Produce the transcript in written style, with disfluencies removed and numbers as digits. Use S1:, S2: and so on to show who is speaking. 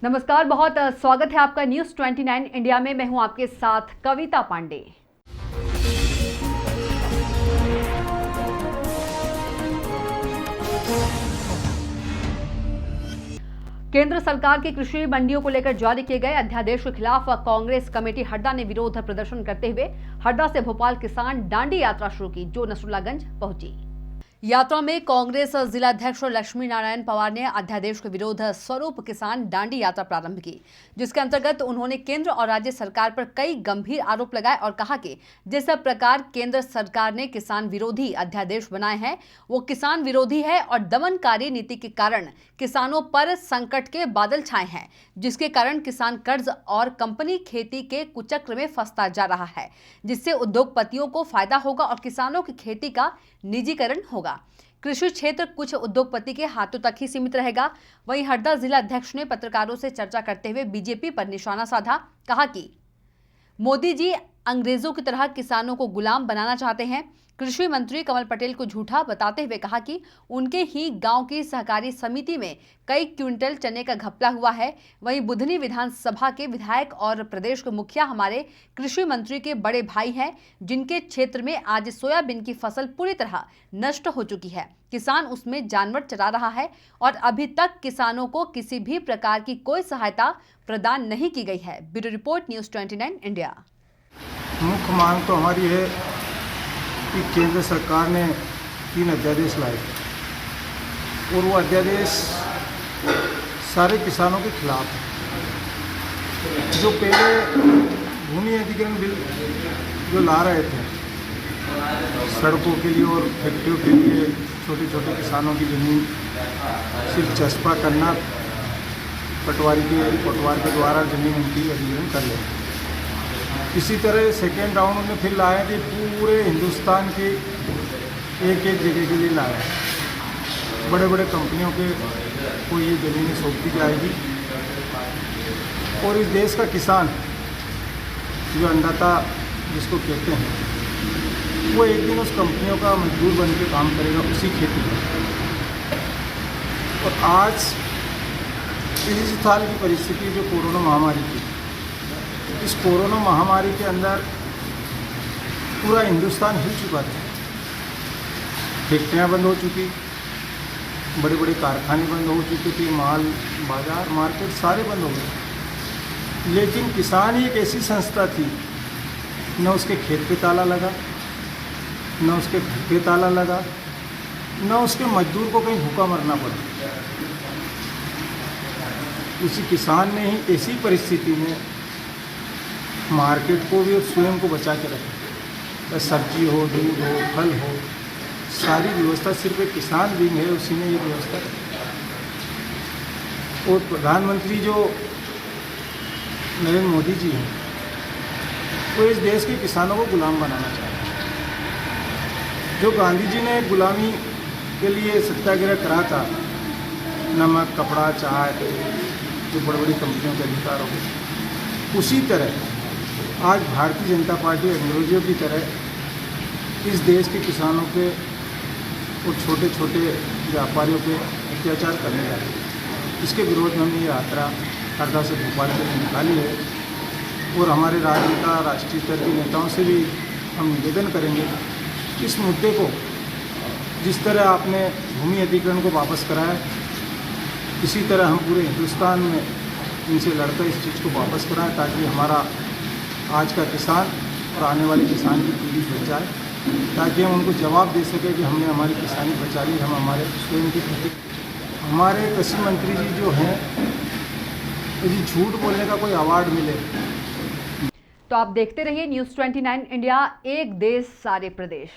S1: नमस्कार, बहुत स्वागत है आपका न्यूज़ 29 इंडिया में। मैं हूं आपके साथ कविता पांडे। केंद्र सरकार की कृषि मंडियों को लेकर जारी किए गए अध्यादेश के खिलाफ कांग्रेस कमेटी हरदा ने विरोध प्रदर्शन करते हुए हरदा से भोपाल किसान दांडी यात्रा शुरू की, जो नसरुल्लागंज पहुंची। यात्रा में कांग्रेस जिलाध्यक्ष लक्ष्मी नारायण पवार ने अध्यादेश के विरोध स्वरूप किसान दांडी यात्रा प्रारंभ की, जिसके अंतर्गत उन्होंने केंद्र और राज्य सरकार पर कई गंभीर आरोप लगाए और कहा कि जिस प्रकार केंद्र सरकार ने किसान विरोधी अध्यादेश बनाए हैं वो किसान विरोधी है और दमनकारी नीति के कारण किसानों पर संकट के बादल छाए हैं, जिसके कारण किसान कर्ज और कंपनी खेती के कुचक्र में फंसता जा रहा है, जिससे उद्योगपतियों को फायदा होगा और किसानों की खेती का निजीकरण होगा। कृषि क्षेत्र कुछ उद्योगपति के हाथों तक ही सीमित रहेगा। वहीं हरदा जिला अध्यक्ष ने पत्रकारों से चर्चा करते हुए बीजेपी पर निशाना साधा, कहा कि मोदी जी अंग्रेजों की तरह किसानों को गुलाम बनाना चाहते हैं। कृषि मंत्री कमल पटेल को झूठा बताते हुए कहा कि उनके ही गांव की सहकारी समिति में कई क्विंटल चने का घपला हुआ है। वहीं बुधनी विधानसभा के विधायक और प्रदेश के मुखिया हमारे कृषि मंत्री के बड़े भाई हैं, जिनके क्षेत्र में आज सोयाबीन की फसल पूरी तरह नष्ट हो चुकी है। किसान उसमें जानवर चरा रहा है और अभी तक किसानों को किसी भी प्रकार की कोई सहायता प्रदान नहीं की गई है। Bureau report news 29 India.
S2: मुख्य मांग तो हमारी है कि केंद्र सरकार ने 3 अध्यादेश लाए और वो अध्यादेश सारे किसानों के खिलाफ है। जो पहले भूमि अधिग्रहण बिल जो ला रहे थे सड़कों के लिए और फैक्ट्रियों के लिए, छोटे छोटे किसानों की ज़मीन सिर्फ चस्पा करना, पटवार के द्वारा ज़मीन उनकी अधिग्रहण कर लें। इसी तरह सेकेंड राउंड में फिर लाए कि पूरे हिंदुस्तान की एक एक जगह के लिए लाए, बड़े बड़े कंपनियों के को ये ज़मीनें सौंप दी जाएगी और इस देश का किसान जो अन्नदाता जिसको कहते हैं, वो एक दिन उस कंपनियों का मजदूर बन के काम करेगा उसी खेती में। और आज इस साल की परिस्थिति जो कोरोना महामारी की, इस कोरोना महामारी के अंदर पूरा हिंदुस्तान हिल चुका था। फैक्ट्रियाँ बंद हो चुकी, बड़े बड़े कारखाने बंद हो चुके थे, माल बाजार मार्केट सारे बंद हो गए। लेकिन किसान ही एक ऐसी संस्था थी, न उसके खेत पे ताला लगा, न उसके घर पे ताला लगा, न उसके मजदूर को कहीं भूखा मरना पड़ा। उसी किसान ने ही ऐसी परिस्थिति में मार्केट को भी और स्वयं को बचा के रखा। सब्जी हो, दूध हो, फल हो, सारी व्यवस्था सिर्फ एक किसान भी है, उसी ने ये व्यवस्था की। और प्रधानमंत्री जो नरेंद्र मोदी जी हैं, वो इस देश के किसानों को गुलाम बनाना चाहते हैं। जो गांधी जी ने गुलामी के लिए सत्याग्रह करा था, नमक, कपड़ा, चाय, जो बड़ी बड़ी कंपनियों के अधिकार हो गए, उसी तरह आज भारतीय जनता पार्टी अंग्रेजों की तरह इस देश के किसानों पे और छोटे छोटे व्यापारियों पे अत्याचार करने जा रही है। इसके विरोध में हमने ये यात्रा हरदा से भोपाल तक निकाली है और हमारे राज्य का राष्ट्रीय स्तर के नेताओं से भी हम निवेदन करेंगे कि इस मुद्दे को, जिस तरह आपने भूमि अधिग्रहण को वापस कराया, इसी तरह हम पूरे हिंदुस्तान में इनसे लड़कर इस चीज़ को वापस कराएं, ताकि हमारा आज का किसान और आने वाले किसान की पीढ़ी बच जाए, ताकि हम उनको जवाब दे सकें कि हमने हमारी किसानी बचा ली, हम हमारे स्वयं की खेती। हमारे कृषि मंत्री जी जो हैं, यदि झूठ बोलने का कोई अवार्ड मिले।
S1: तो आप देखते रहिए न्यूज़ 29 इंडिया, एक देश सारे प्रदेश।